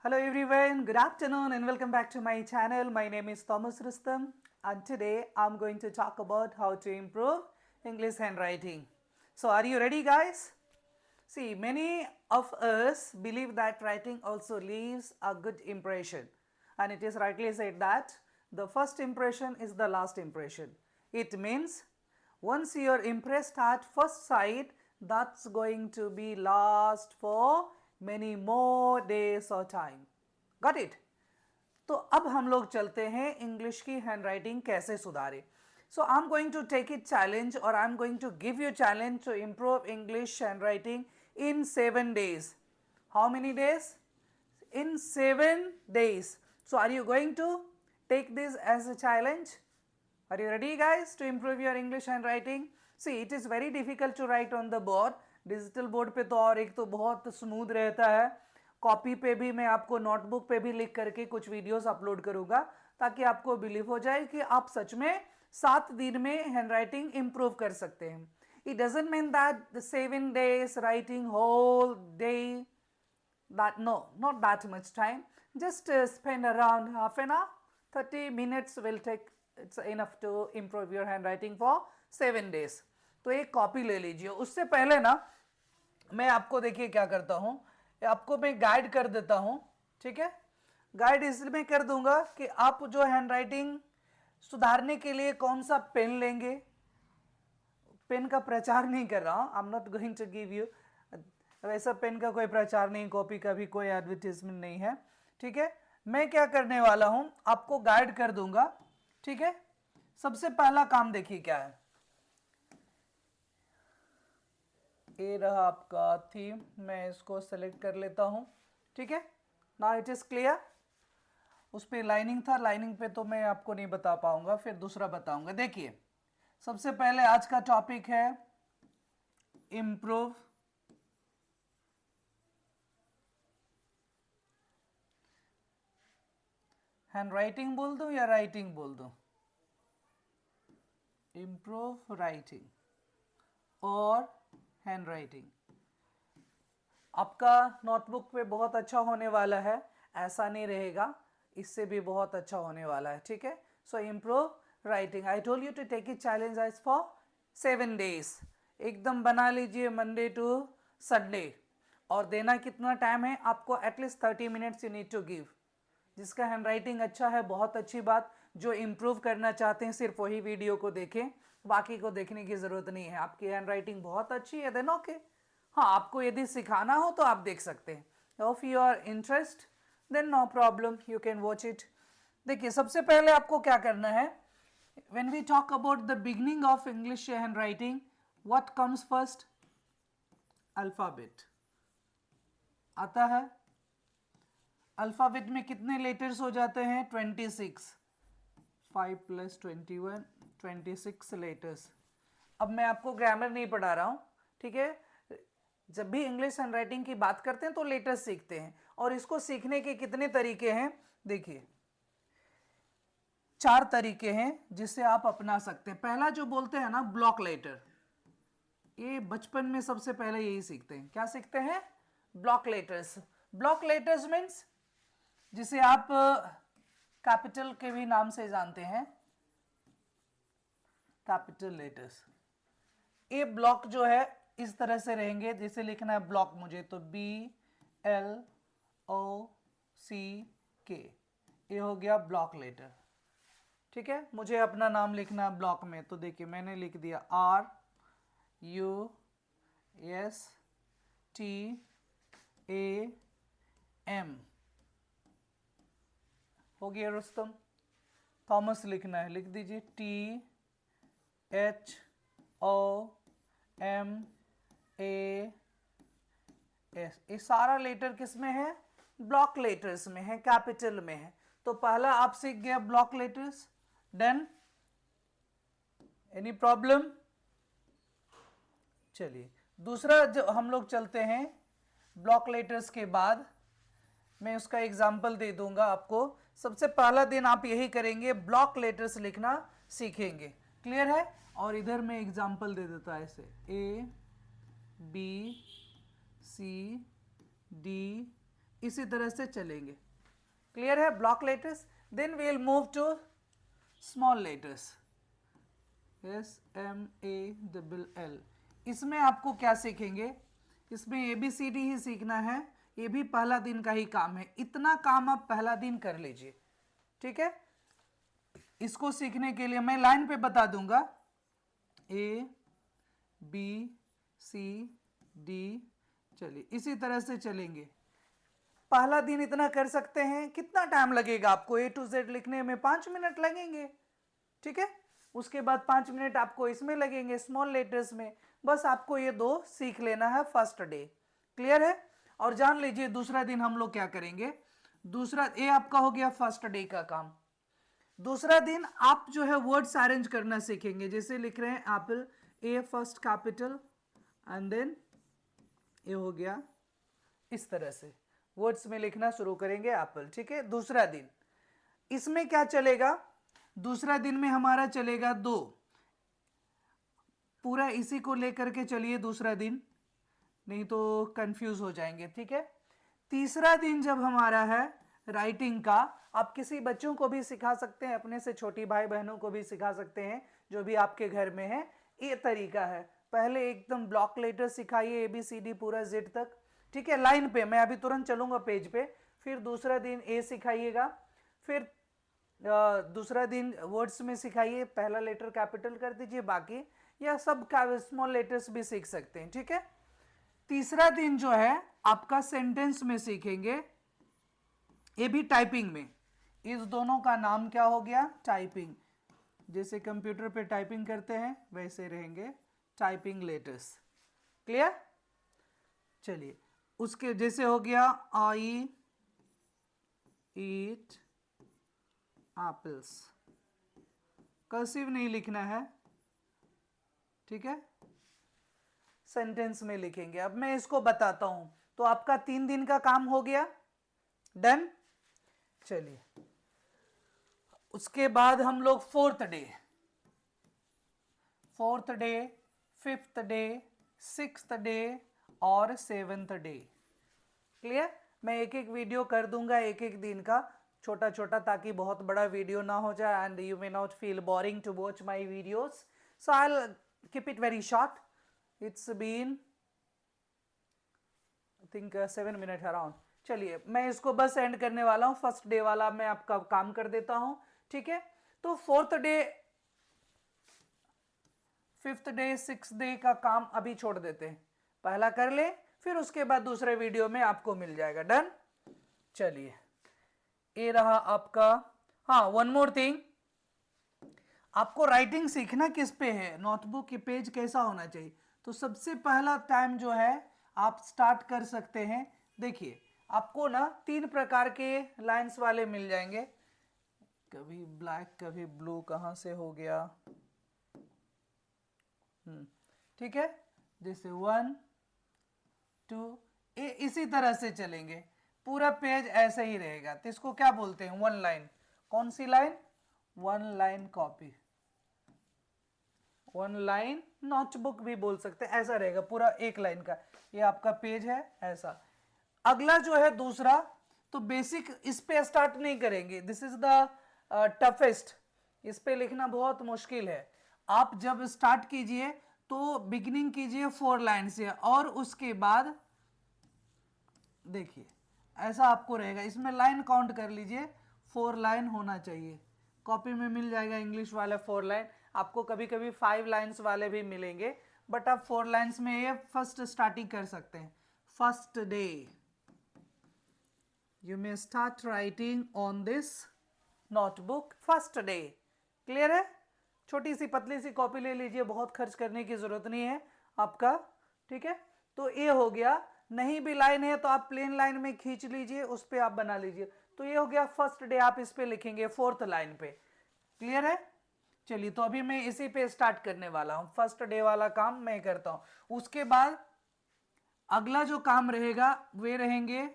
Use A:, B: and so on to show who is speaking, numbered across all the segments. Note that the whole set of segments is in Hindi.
A: Hello everyone, good afternoon and welcome back to my channel. My name is Thomas Rustam and today I'm going to talk about how to improve English handwriting. So are you ready guys? See, many of us believe that writing also leaves a good impression, and it is rightly said that the first impression is the last impression. It means once you are impressed at first sight, that's going to be last for many more days or time. Got it? तो अब हम लोग चलते हैं इंग्लिश की हैंडराइटिंग कैसे सुधारे. So I am going to take it challenge और I am going to give you challenge to improve English handwriting in 7 days. How many days? In 7 days. So are you going to take this as a challenge? Are you ready guys to improve your English handwriting? See, it is very difficult to write on the board. Digital board पे तो और एक तो बहुत स्मूथ रहता है. कॉपी पे भी मैं आपको नोटबुक पे भी लिख करके कुछ वीडियोस अपलोड करूंगा ताकि आपको बिलीव हो जाए कि आप सच में 7 दिन में हैंडराइटिंग इंप्रूव कर सकते हैं. It doesn't mean that the 7 days writing whole day, that no, not that much time. Just spend around half an hour, 30 minutes will take, it's enough to improve your handwriting for 7 days. तो एक कॉपी ले लीजिए. उससे पहले ना मैं आपको देखिए क्या करता हूँ, आपको मैं गाइड कर देता हूँ. ठीक है, गाइड इसलिए कर दूंगा कि आप जो हैंडराइटिंग सुधारने के लिए कौन सा पेन लेंगे. पेन का प्रचार नहीं कर रहा हूँ, I am not going to give you, वैसा पेन का कोई प्रचार नहीं, कॉपी का भी कोई एडवर्टीजमेंट नहीं है. ठीक है, मैं क्या करने वाला हूँ आपको गाइड कर दूंगा. ठीक है, सबसे पहला काम देखिए क्या है. ये रहा आपका थीम, मैं इसको सेलेक्ट कर लेता हूँ. ठीक है, नाउ इट इज क्लियर. उस पर लाइनिंग था, लाइनिंग पे तो मैं आपको नहीं बता पाऊंगा, फिर दूसरा बताऊंगा. देखिए, सबसे पहले आज का टॉपिक है इम्प्रूव हैंड राइटिंग बोल दूं या राइटिंग बोल दूं. इम्प्रूव राइटिंग और हैंड राइटिंग. आपका नोटबुक पे बहुत अच्छा होने वाला है, ऐसा नहीं रहेगा, इससे भी बहुत अच्छा होने वाला है. ठीक है, so improve writing. I told you to take it challenge as for 7 days. एकदम बना लीजिए मंडे टू संडे. और देना कितना टाइम है आपको? At least 30 minutes you need to give. जिसका हैंड राइटिंग अच्छा है बहुत अच्छी बात, जो इम्प्रूव करना चाहते हैं सिर्फ वही वीडियो को देखें, बाकी को देखने की ज़रूरत नहीं है. आपकी हैंड राइटिंग बहुत अच्छी है देन ओके. हाँ, आपको यदि सिखाना हो तो आप देख सकते हैं. Of your interest then no problem, you can watch it. देखिए, सबसे पहले आपको क्या करना है. When we talk about the beginning of English hand writing, what comes first? Alphabet आता है. अल्फाबेट में कितने लेटर्स हो जाते हैं? 26. 5 + 21, 26 लेटर्स. अब मैं आपको ग्रामर नहीं पढ़ा रहा हूँ. ठीक है, जब भी इंग्लिश हैंड राइटिंग की बात करते हैं तो लेटर्स सीखते हैं, और इसको सीखने के कितने तरीके हैं देखिए. 4 तरीके हैं जिससे आप अपना सकते हैं. पहला जो बोलते हैं ना, ब्लॉक लेटर. ये बचपन में सबसे पहले यही सीखते हैं. क्या सीखते हैं? Block letters. Block letters means जिसे आप कैपिटल के भी नाम से जानते हैं, कैपिटल लेटर्स. ये ब्लॉक जो है इस तरह से रहेंगे. जैसे लिखना है ब्लॉक मुझे, तो BLOCK, ये हो गया ब्लॉक लेटर. ठीक है, मुझे अपना नाम लिखना है ब्लॉक में, तो देखिए मैंने लिख दिया RUSTAM. हो गया रुस्तम. थॉमस लिखना है, लिख दीजिए THOMAS. ये सारा लेटर किस में है? ब्लॉक लेटर्स में है, कैपिटल में है. तो पहला आप सीख गया block letters. Done? Any problem? चलिए, दूसरा जो हम लोग चलते हैं ब्लॉक लेटर्स के बाद, मैं उसका एग्जाम्पल दे दूंगा आपको. सबसे पहला दिन आप यही करेंगे, ब्लॉक लेटर्स लिखना सीखेंगे. क्लियर है? और इधर मैं एग्जाम्पल दे देता है ऐसे A B C D इसी तरह से चलेंगे। क्लियर है? Block letters. Then we will move to small letters. SMALL। इसमें आपको क्या सीखेंगे? इसमें ABCD ही सीखना है। ये भी पहला दिन का ही काम है। इतना काम आप पहला दिन कर लीजिए, ठीक है? इसको सीखने के लिए मैं लाइन पे बता दूंगा, ABCD। चलिए इसी तरह से चलेंगे। पहला दिन इतना कर सकते हैं। कितना टाइम लगेगा आपको A to Z लिखने में? 5 मिनट लगेंगे, ठीक है? उसके बाद 5 मिनट आपको इसमें लगेंगे, स्मॉल लेटर्स में। बस आपको ये 2 सीख लेना है फर्स्ट डे। क्लियर है? और जान लीजिए दूसरा दिन हम लोग क्या करेंगे। दूसरा ये आपका हो गया फर्स्ट डे का काम। दूसरा दिन आप जो है वर्ड्स अरेंज करना सीखेंगे। जैसे लिख रहे हैं apple, A first capital and then ये हो गया। इस तरह से वर्ड्स में लिखना शुरू करेंगे एप्पल, ठीक है? दूसरा दिन इसमें क्या चलेगा? दूसरा दिन में हमारा चलेगा 2। पूरा इसी को लेकर के चलिए दूसरा दिन, नहीं तो कंफ्यूज हो जाएंगे, ठीक है? तीसरा दिन जब हमारा है राइटिंग का, आप किसी बच्चों को भी सिखा सकते हैं, अपने से छोटी भाई बहनों को भी सिखा सकते हैं जो भी आपके घर में है। ये तरीका है। पहले एकदम ब्लॉक लेटर सिखाइए ABCD पूरा Z तक, ठीक है? लाइन पे मैं अभी तुरंत चलूंगा पेज पे। फिर दूसरा दिन A सिखाइएगा। फिर दूसरा दिन वर्ड्स में सिखाइए, पहला लेटर कैपिटल कर दीजिए, बाकी या सब स्मॉल लेटर्स भी सीख सकते हैं, ठीक है? तीसरा दिन जो है आपका सेंटेंस में सीखेंगे, ये भी टाइपिंग में। इस दोनों का नाम क्या हो गया? टाइपिंग। जैसे कंप्यूटर पे टाइपिंग करते हैं वैसे रहेंगे टाइपिंग लेटर्स। क्लियर? चलिए उसके जैसे हो गया आई ईट एप्पल्स। कर्सिव नहीं लिखना है, ठीक है? सेंटेंस में लिखेंगे। अब मैं इसको बताता हूं। तो आपका 3 दिन का काम हो गया, डन। चलिए उसके बाद हम लोग fourth day, 5th day, 6th day और 7th डे। क्लियर? मैं एक एक वीडियो कर दूंगा एक एक दिन का, छोटा छोटा, ताकि बहुत बड़ा वीडियो ना हो जाए and you may not feel boring to watch my videos. So I will keep it very short. It's been I think 7 minute around. चलिए मैं इसको बस एंड करने वाला हूँ। फर्स्ट डे वाला मैं आपका काम कर देता हूँ, ठीक है? तो 4th day, 5th day, 6th day का काम अभी छोड़ देते हैं, पहला कर ले, फिर उसके बाद दूसरे वीडियो में आपको मिल जाएगा। डन। चलिए ये रहा आपका। हाँ, वन मोर थिंग, आपको राइटिंग सीखना किस पे है? नोटबुक की पेज कैसा होना चाहिए? तो सबसे पहला टाइम जो है आप स्टार्ट कर सकते हैं। देखिए आपको ना 3 प्रकार के लाइंस वाले मिल जाएंगे। कभी ब्लैक कभी ब्लू, कहाँ से हो गया? ठीक है, जैसे 1 2 इसी तरह से चलेंगे। पूरा पेज ऐसे ही रहेगा। तो इसको क्या बोलते हैं? 1 लाइन। कौन सी line? 1 line copy, 1 line notebook भी बोल सकते हैं। ऐसा रहेगा पूरा 1 लाइन का। ये आपका पेज है ऐसा। अगला जो है दूसरा, तो बेसिक इस पे स्टार्ट नहीं करेंगे। This is the toughest. इस पे लिखना बहुत मुश्किल है। आप जब स्टार्ट कीजिए तो बिगिनिंग कीजिए 4 लाइन से, और उसके बाद देखिए ऐसा आपको रहेगा। इसमें लाइन काउंट कर लीजिए, 4 लाइन होना चाहिए। कॉपी में मिल जाएगा इंग्लिश वाला 4 लाइन। आपको कभी कभी 5 लाइन्स वाले भी मिलेंगे, बट आप 4 लाइन्स में ये फर्स्ट स्टार्टिंग कर सकते हैं। First day you may start writing on this notebook first day। Clear है? छोटी सी पतली सी कॉपी ले लीजिए, बहुत खर्च करने की जरूरत नहीं है आपका, ठीक है? तो ये हो गया। नहीं भी लाइन है तो आप प्लेन लाइन में खींच लीजिए, उस पर आप बना लीजिए। तो ये हो गया फर्स्ट डे। आप इस पे लिखेंगे 4th लाइन पे। क्लियर है? चलिए तो अभी मैं इसी पे स्टार्ट करने वाला हूं। फर्स्ट डे वाला काम मैं करता हूं। उसके बाद अगला जो काम रहेगा वे रहेंगे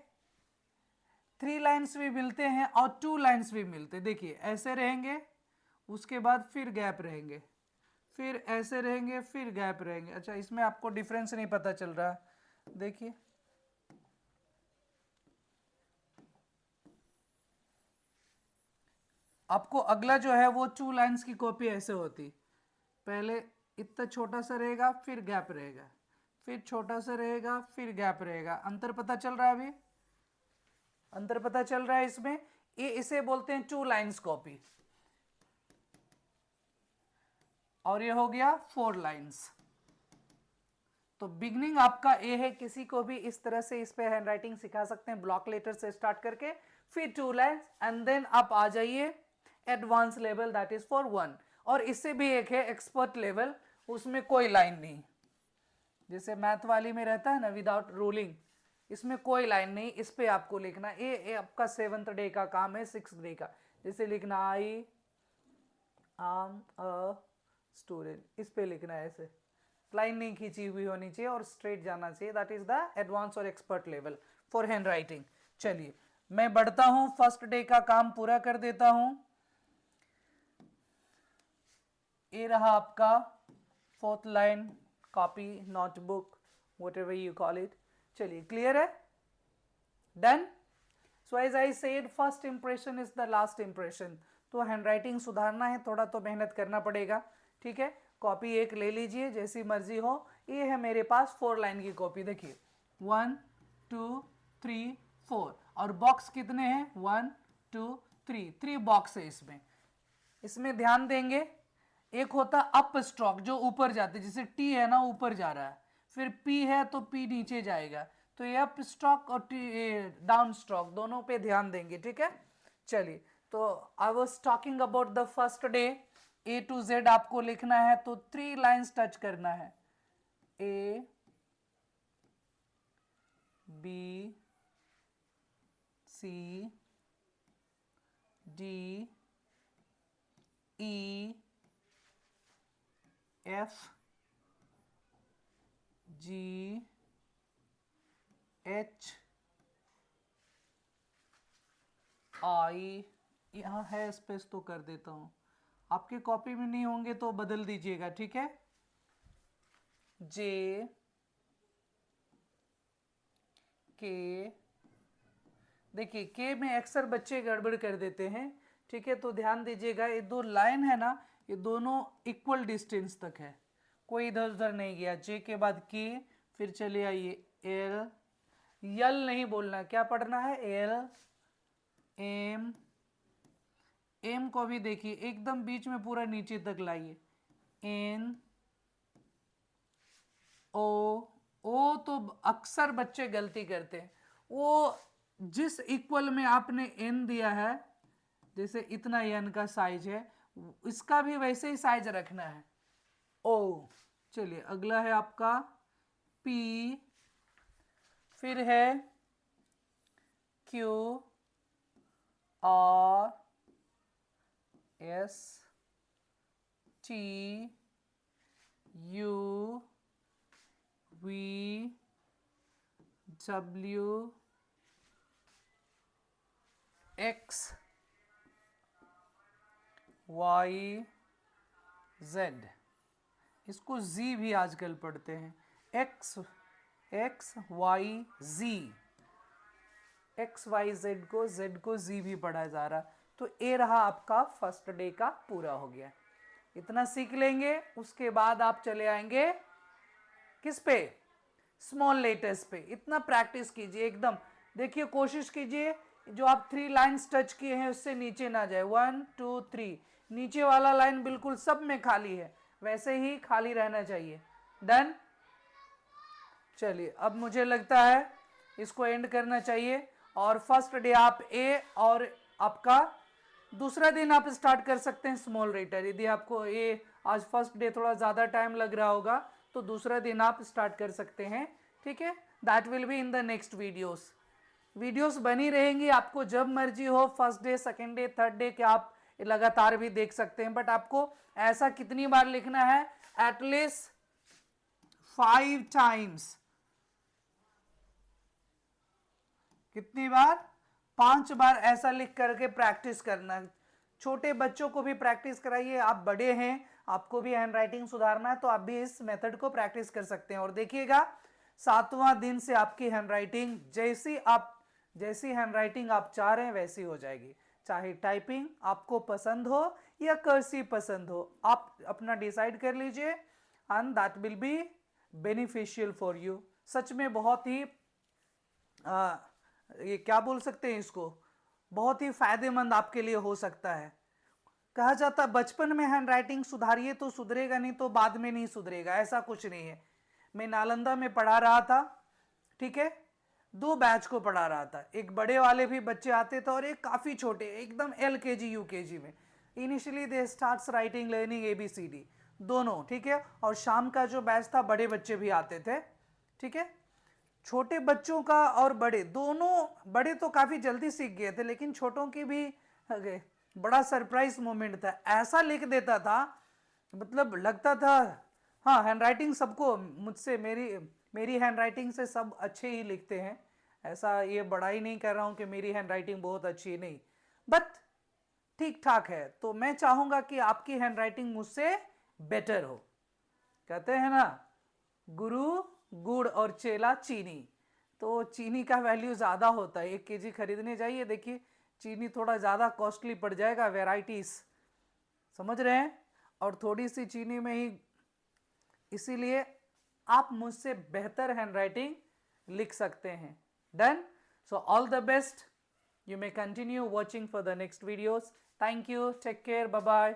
A: 3 लाइन्स भी मिलते हैं और 2 लाइन्स भी मिलते हैं। देखिए ऐसे रहेंगे, उसके बाद फिर गैप रहेंगे, फिर ऐसे रहेंगे, फिर गैप रहेंगे। अच्छा, इसमें आपको डिफरेंस नहीं पता चल रहा? देखिए आपको अगला जो है वो 2 लाइंस की कॉपी ऐसे होती, पहले इतना छोटा सा रहेगा, फिर गैप रहेगा, फिर छोटा सा रहेगा, फिर गैप रहेगा। अंतर पता चल रहा है? अभी अंतर पता चल रहा है इसमें? ये इसे बोलते हैं 2 लाइंस कॉपी, और ये हो गया 4 लाइंस। तो बिगनिंग आपका ए है, किसी को भी इस तरह से इस पे हैंडराइटिंग सिखा सकते हैं, ब्लॉक लेटर से स्टार्ट करके, फिर 2 लाइंस, एंड देन आप आ जाइए advance level, that is for 1। और इससे भी एक है एक्सपर्ट लेवल, उसमें कोई लाइन नहीं, जैसे मैथ वाली में रहता है ना विदाउट रूलिंग, इसमें कोई लाइन नहीं, इस पे आपको लिखना। ये आपका 7th डे का काम है, 6th डे का, जैसे लिखना आई एम अ स्टूडेंट, इस पे लिखना है ऐसे, लाइन नहीं खींची हुई होनी चाहिए और स्ट्रेट जाना चाहिए, दैट इज द एडवांस और expert level for hand writing. चलिए मैं बढ़ता हूं, फर्स्ट डे का काम पूरा कर देता हूं। ये रहा आपका 4th line, copy, notebook, whatever you call it. चलिए क्लियर है? Done? So as I said, first impression is the last impression. तो हैंडराइटिंग सुधारना है, थोड़ा तो मेहनत करना पड़ेगा, ठीक है। कॉपी एक ले लीजिए, जैसी मर्जी हो। ये है मेरे पास 4 लाइन की कॉपी, देखिए 1 2 3 4, और बॉक्स कितने हैं? 1 2 3, 3 बॉक्स है इसमें। इसमें ध्यान देंगे, एक होता अप स्ट्रोक जो ऊपर जाते, जैसे टी है ना ऊपर जा रहा है, फिर पी है तो पी नीचे जाएगा, तो ये अप स्ट्रोक और डाउन स्ट्रोक दोनों पे ध्यान देंगे, ठीक है। चलिए, तो I was talking about the first day. A to Z आपको लिखना है, तो 3 लाइंस टच करना है, A B C D E F G H I, यहाँ है स्पेस तो कर देता हूँ, आपकी कॉपी में नहीं होंगे तो बदल दीजिएगा, ठीक है। जे के, देखिए के में अक्सर बच्चे गड़बड़ कर देते हैं, ठीक है, तो ध्यान दीजिएगा। ये 2 लाइन है ना, ये दोनों इक्वल डिस्टेंस तक है, कोई इधर उधर नहीं गया। जे के बाद के, फिर चले आइए एल, यल नहीं बोलना, क्या पढ़ना है? एल एम, एम को भी देखिए एकदम बीच में पूरा नीचे तक लाइए, एन ओ, ओ तो अक्सर बच्चे गलती करते हैं, वो जिस इक्वल में आपने एन दिया है, जैसे इतना एन का साइज है, इसका भी वैसे ही साइज रखना है, ओ। चलिए अगला है आपका पी, फिर है Q R S T U V W X Y Z, इसको जी भी आजकल पढ़ते हैं, X X Y Z, X Y Z को जी भी पढ़ा जा रहा। तो ये रहा आपका फर्स्ट डे का पूरा हो गया, इतना सीख लेंगे। उसके बाद आप चले आएंगे किस पे? स्मॉल लेटर्स पे। इतना प्रैक्टिस कीजिए एकदम, देखिए कोशिश कीजिए जो आप 3 लाइन्स टच किए हैं उससे नीचे ना जाए, 1 2 3, नीचे वाला लाइन बिल्कुल सब में खाली है, वैसे ही खाली रहना चाहिए। डन? चलिए अब मुझे लगता है इसको एंड करना चाहिए, और फर्स्ट डे आप ए, और आपका दूसरा दिन आप स्टार्ट कर सकते हैं स्मॉल लेटर। यदि आपको ये आज फर्स्ट डे थोड़ा ज़्यादा टाइम लग रहा होगा तो दूसरा दिन आप स्टार्ट कर सकते हैं, ठीक है। That will be in the next videos बनी रहेंगी, आपको जब मर्जी हो, first day, second day, third day के आप लगातार भी देख सकते हैं। बट आपको ऐसा कितनी बार लिखना है? At least 5 times. कितनी बार? 5 बार ऐसा लिख करके प्रैक्टिस करना। छोटे बच्चों को भी प्रैक्टिस कराइए, आप बड़े हैं, आपको भी हैंड राइटिंग सुधारना है तो आप भी इस मेथड को प्रैक्टिस कर सकते हैं। और देखिएगा 7वां दिन से आपकी हैंड राइटिंग जैसी हैंड राइटिंग आप चाह रहे हैं वैसी हो जाएगी। चाहे टाइपिंग आपको पसंद हो या कर्सिव पसंद हो, आप अपना डिसाइड कर लीजिए and that will be beneficial for you. सच में बहुत ही ये क्या बोल सकते हैं इसको, बहुत ही फायदेमंद आपके लिए हो सकता है। कहा जाता है बचपन में हैंड राइटिंग सुधारिए तो सुधरेगा, नहीं तो बाद में नहीं सुधरेगा, ऐसा कुछ नहीं है। मैं नालंदा में पढ़ा रहा था, ठीक है, 2 बैच को पढ़ा रहा था। एक बड़े वाले भी बच्चे आते थे और एक काफ़ी छोटे, एकदम LKG UKG में। इनिशियली दे स्टार्ट्स राइटिंग लर्निंग ABCD दोनों, ठीक है। और शाम का जो बैच था बड़े बच्चे भी आते थे, ठीक है। छोटे बच्चों का और बड़े दोनों, बड़े तो काफ़ी जल्दी सीख गए थे, लेकिन छोटों की भी बड़ा सरप्राइज मोमेंट था। ऐसा लिख देता था, मतलब लगता था हाँ हैंड राइटिंग सबको, मुझसे मेरी मेरी हैंड राइटिंग से सब अच्छे ही लिखते हैं। ऐसा ये बड़ाई नहीं कर रहा हूँ कि मेरी हैंड राइटिंग बहुत अच्छी है, नहीं, बट ठीक ठाक है। तो मैं चाहूँगा कि आपकी हैंड राइटिंग मुझसे बेटर हो। कहते हैं ना, गुरु गुड़ और चेला चीनी, तो चीनी का वैल्यू ज़्यादा होता है। 1 kg खरीदने जाइए, देखिए चीनी थोड़ा ज़्यादा कॉस्टली पड़ जाएगा, वेराइटीज़, समझ रहे हैं, और थोड़ी सी चीनी में ही। इसीलिए आप मुझसे बेहतर हैंडराइटिंग लिख सकते हैं। Done. So all the best, you may continue watching for the next videos. Thank you, take care, bye bye.